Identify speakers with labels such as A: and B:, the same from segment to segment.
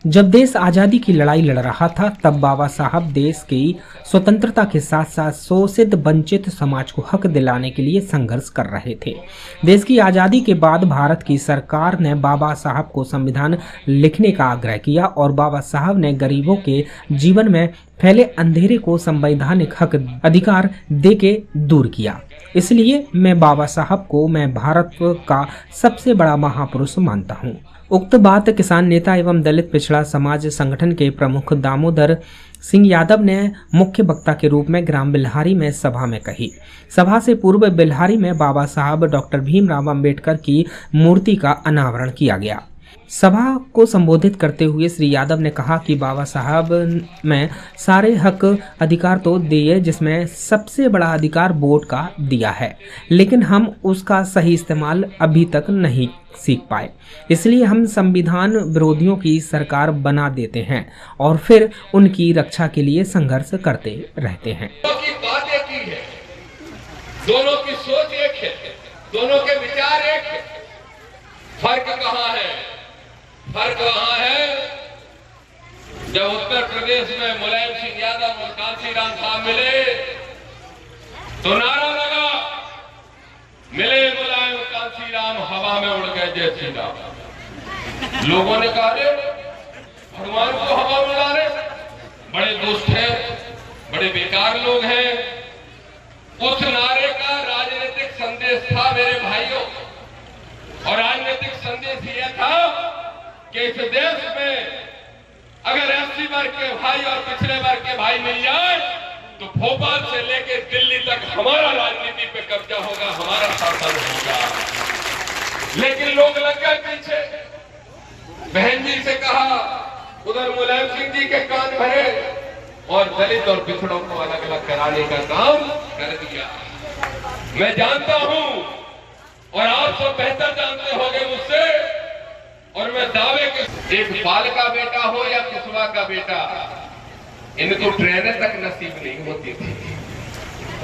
A: जब देश आज़ादी की लड़ाई लड़ रहा था तब बाबा साहब देश की स्वतंत्रता के साथ साथ शोषित वंचित समाज को हक दिलाने के लिए संघर्ष कर रहे थे। देश की आज़ादी के बाद भारत की सरकार ने बाबा साहब को संविधान लिखने का आग्रह किया और बाबा साहब ने गरीबों के जीवन में फैले अंधेरे को संवैधानिक हक अधिकार देके दूर किया। इसलिए मैं बाबा साहब को मैं भारत का सबसे बड़ा महापुरुष मानता हूँ। उक्त बात किसान नेता एवं दलित पिछड़ा समाज संगठन के प्रमुख दामोदर सिंह यादव ने मुख्य वक्ता के रूप में ग्राम बिल्हारी में सभा में कही। सभा से पूर्व बिल्हारी में बाबा साहब डॉक्टर भीमराव अंबेडकर की मूर्ति का अनावरण किया गया। सभा को संबोधित करते हुए श्री यादव ने कहा कि बाबा साहब में सारे हक अधिकार तो दिए, जिसमें सबसे बड़ा अधिकार वोट का दिया है, लेकिन हम उसका सही इस्तेमाल अभी तक नहीं सीख पाए। इसलिए हम संविधान विरोधियों की सरकार बना देते हैं और फिर उनकी रक्षा के लिए संघर्ष करते रहते हैं।
B: दोनों की सोच एक है, दोनों के विचार एक है। फर्क कहाँ है? फर्क वहां है जब उत्तर प्रदेश में मुलायम सिंह यादव और कांशीराम साहब मिले तो नारा लगा, मिले मुलायम कांशीराम हवा में उड़ गए जय श्री राम। लोगों ने कहा रे भगवान को हवा में उड़ा रहे, बड़े दुष्ट हैं, बड़े बेकार लोग हैं। उस नारे का राजनीतिक संदेश था मेरे भाइयों, और राजनीतिक संदेश यह था कि इस देश में अगर एससी वर्ग के भाई और पिछड़े वर्ग के भाई मिल जाए तो भोपाल से लेकर दिल्ली तक हमारा राजनीति पे कब्जा होगा, हमारा शासन होगा। लेकिन लोग लग गए पीछे। बहन जी से कहा, उधर मुलायम सिंह जी के कान भरे और दलित और पिछड़ों को अलग अलग कराने का काम कर दिया। मैं जानता हूं और आप सब बेहतर जानते होंगे मुझसे, और मैं दावे के एक पाल का बेटा हो या कुशवा का बेटा, इनको ट्रेन तक नसीब नहीं होती थी।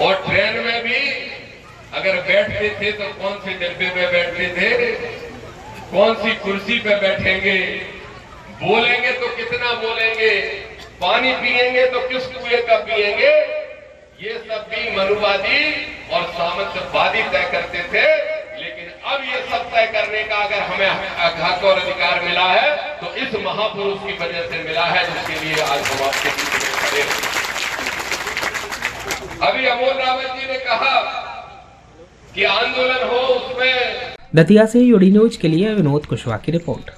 B: और ट्रेन में भी अगर बैठते थे तो कौन से डब्बे पे बैठते थे, कौन सी कुर्सी पे बैठेंगे, बोलेंगे तो कितना बोलेंगे, पानी पिएंगे तो किस कुएं का पिएंगे, ये सब भी मनुवादी और सामंतवादी तय करते थे। लेकिन अब ये सब तय करने का अगर हमें हक और अधिकार मिला है तो इस महापुरुष की वजह से मिला है, जिसके लिए आज हम आपके बीच में खड़े हैं। अभी अमोल रावत जी ने कहा कि आंदोलन हो उसमें।
A: दतिया से यूडी न्यूज के लिए विनोद कुशवाहा की रिपोर्ट।